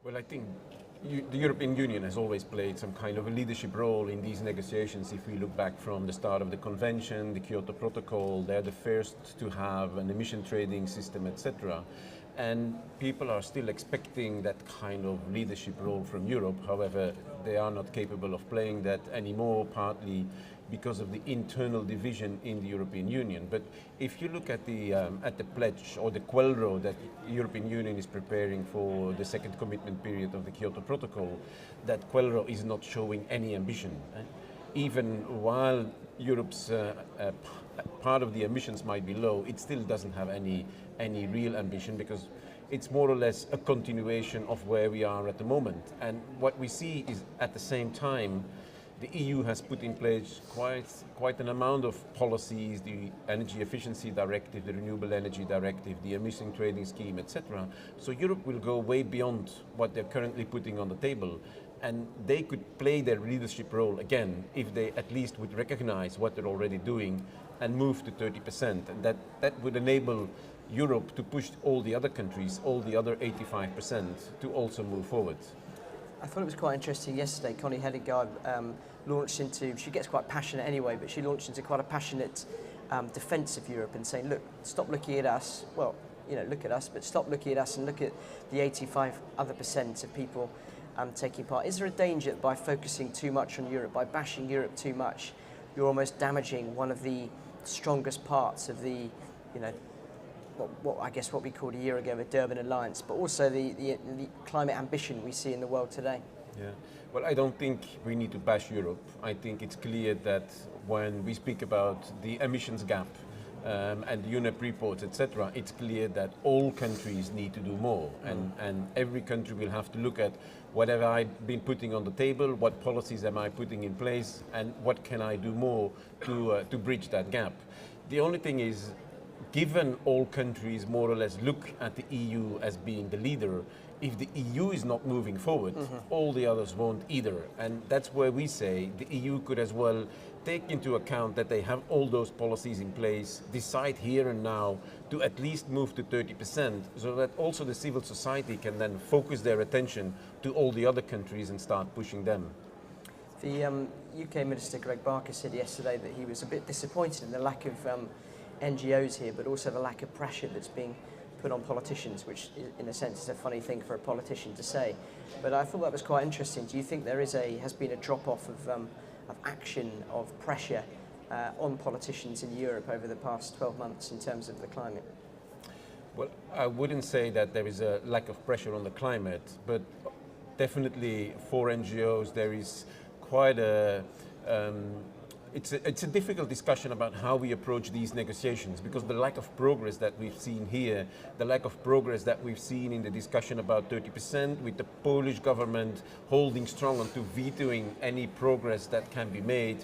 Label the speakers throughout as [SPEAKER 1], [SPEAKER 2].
[SPEAKER 1] Well, I think the European Union has always played some kind of a leadership role in these negotiations. If we look back from the start of the convention, the Kyoto Protocol, they're the first to have an emission trading system, etc. And people are still expecting that kind of leadership role from Europe. However, they are not capable of playing that anymore, partly because of the internal division in the European Union. But if you look at the pledge or the quellro that the European Union is preparing for the second commitment period of the Kyoto Protocol, that quellro is not showing any ambition. Even while Europe's part of the emissions might be low, it still doesn't have any real ambition, because it's more or less a continuation of where we are at the moment. And what we see is, at the same time, the EU has put in place quite an amount of policies, the Energy Efficiency Directive, the Renewable Energy Directive, the Emission Trading Scheme, etc. So Europe will go way beyond what they're currently putting on the table, and they could play their leadership role again if they at least would recognize what they're already doing and move to 30%. And that would enable Europe to push all the other countries, all the other 85%, to also move forward.
[SPEAKER 2] I thought it was quite interesting yesterday. Connie Hedegaard launched into, she gets quite passionate anyway, but she launched into quite a passionate defence of Europe and saying, look, stop looking at us. Well, you know, look at us, but stop looking at us and look at the 85% of people taking part. Is there a danger that by focusing too much on Europe, by bashing Europe too much, you're almost damaging one of the strongest parts of the, you know, what we called a year ago the Durban Alliance, but also the climate ambition we see in the world today?
[SPEAKER 1] Yeah, well, I don't think we need to bash Europe. I think it's clear that when we speak about the emissions gap and the UNEP reports, etc., it's clear that all countries need to do more, and every country will have to look at what have I been putting on the table, what policies am I putting in place, and what can I do more to bridge that gap. The only thing is, given all countries more or less look at the EU as being the leader, if the EU is not moving forward, all the others won't either. And that's where we say the EU could as well take into account that they have all those policies in place, decide here and now to at least move to 30%, so that also the civil society can then focus their attention to all the other countries and start pushing them.
[SPEAKER 2] The UK Minister Greg Barker said yesterday that he was a bit disappointed in the lack of NGOs here, but also the lack of pressure that's being put on politicians, which in a sense is a funny thing for a politician to say. But I thought that was quite interesting. Do you think there has been a drop-off of action, of pressure on politicians in Europe over the past 12 months in terms of the climate?
[SPEAKER 1] Well, I wouldn't say that there is a lack of pressure on the climate, but definitely for NGOs there is quite a it's a difficult discussion about how we approach these negotiations, because the lack of progress that we've seen here, the lack of progress that we've seen in the discussion about 30%, with the Polish government holding strong onto vetoing any progress that can be made,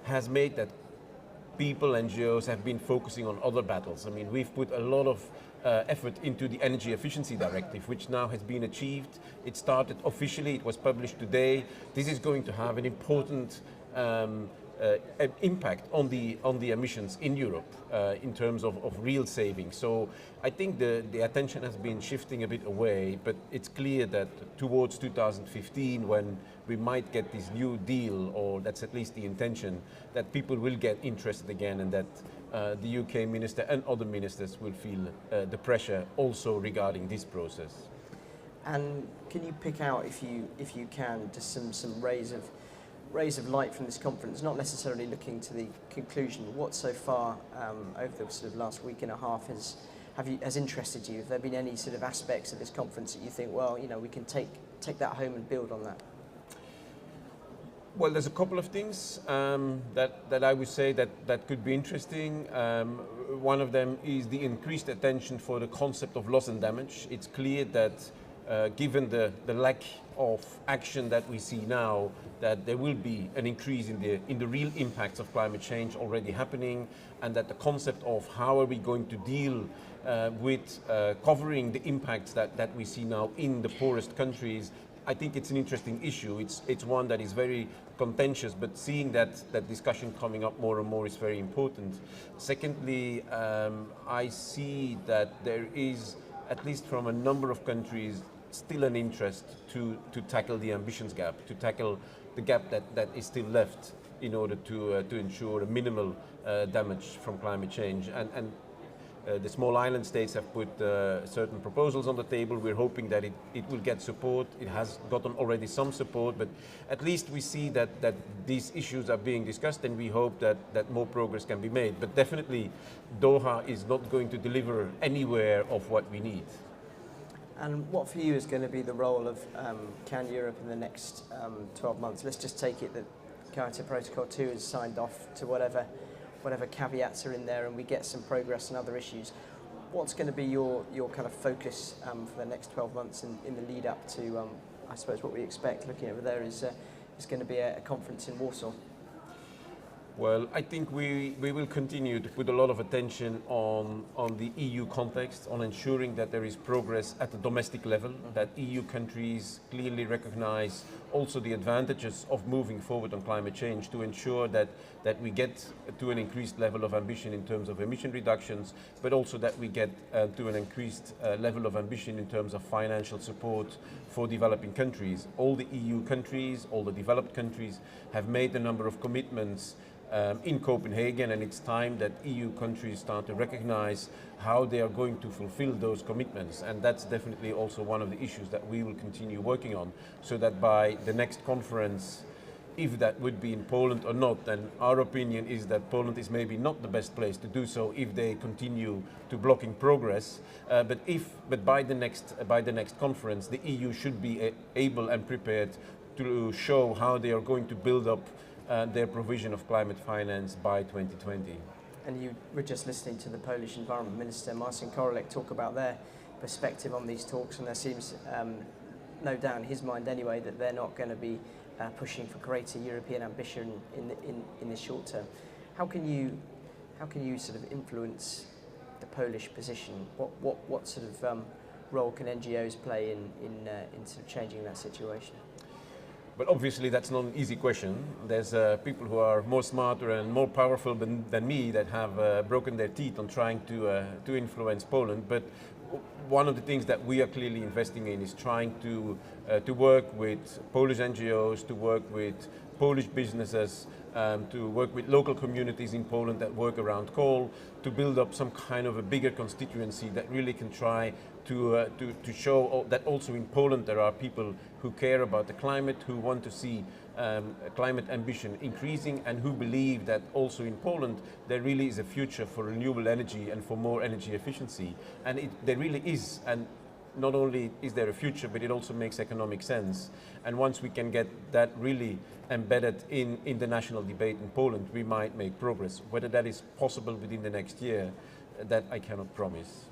[SPEAKER 1] has made that people, NGOs, have been focusing on other battles. I mean, we've put a lot of effort into the Energy Efficiency Directive, which now has been achieved. It started officially, it was published today. This is going to have an important impact on the emissions in Europe in terms of real savings. So I think the attention has been shifting a bit away, but it's clear that towards 2015, when we might get this new deal, or that's at least the intention, that people will get interested again, and that the UK minister and other ministers will feel the pressure also regarding this process.
[SPEAKER 2] And can you pick out, if you can, just some rays of light from this conference, not necessarily looking to the conclusion, what so far over the sort of last week and a half has interested you? Have there been any sort of aspects of this conference that you think, well, you know, we can take that home and build on that?
[SPEAKER 1] Well, there's a couple of things that I would say that could be interesting. One of them is the increased attention for the concept of loss and damage. It's clear that given the lack of action that we see now, that there will be an increase in the real impacts of climate change already happening, and that the concept of how are we going to deal with covering the impacts that we see now in the poorest countries, I think it's an interesting issue. It's one that is very contentious, but seeing that discussion coming up more and more is very important. Secondly, I see that there is, at least from a number of countries, still an interest to tackle the ambitions gap, to tackle the gap that is still left in order to ensure a minimal damage from climate change. And the small island states have put certain proposals on the table. We're hoping that it will get support. It has gotten already some support, but at least we see that these issues are being discussed, and we hope that more progress can be made. But definitely, Doha is not going to deliver anywhere of what we need.
[SPEAKER 2] And what for you is going to be the role of Can Europe in the next 12 months? Let's just take it that Kyoto Protocol 2 is signed off to whatever caveats are in there, and we get some progress on other issues. What's going to be your kind of focus for the next 12 months in the lead up to, I suppose, what we expect, looking over there, is going to be a conference in Warsaw?
[SPEAKER 1] Well, I think we will continue to put a lot of attention on the EU context, on ensuring that there is progress at the domestic level, that EU countries clearly recognize also the advantages of moving forward on climate change, to ensure that we get to an increased level of ambition in terms of emission reductions, but also that we get to an increased level of ambition in terms of financial support for developing countries. All the EU countries, all the developed countries have made a number of commitments in Copenhagen, and it's time that EU countries start to recognize how they are going to fulfill those commitments. And that's definitely also one of the issues that we will continue working on, so that by the next conference, if that would be in Poland or not, then our opinion is that Poland is maybe not the best place to do so if they continue to blocking progress. But by the next conference, the EU should be able and prepared to show how they are going to build up their provision of climate finance by 2020.
[SPEAKER 2] And you were just listening to the Polish Environment Minister, Marcin Korolek, talk about their perspective on these talks, and there seems no doubt in his mind anyway that they're not going to be pushing for greater European ambition in the short term. How can you sort of influence the Polish position? What sort of role can NGOs play in sort of changing that situation?
[SPEAKER 1] But obviously that's not an easy question. There's people who are more smarter and more powerful than me that have broken their teeth on trying to influence Poland. But one of the things that we are clearly investing in is trying to work with Polish NGOs, to work with Polish businesses, to work with local communities in Poland that work around coal, to build up some kind of a bigger constituency that really can try to show that also in Poland there are people who care about the climate, who want to see climate ambition increasing, and who believe that also in Poland there really is a future for renewable energy and for more energy efficiency. And there really is, and not only is there a future, but it also makes economic sense. And once we can get that really embedded in the national debate in Poland, we might make progress. Whether that is possible within the next year, that I cannot promise.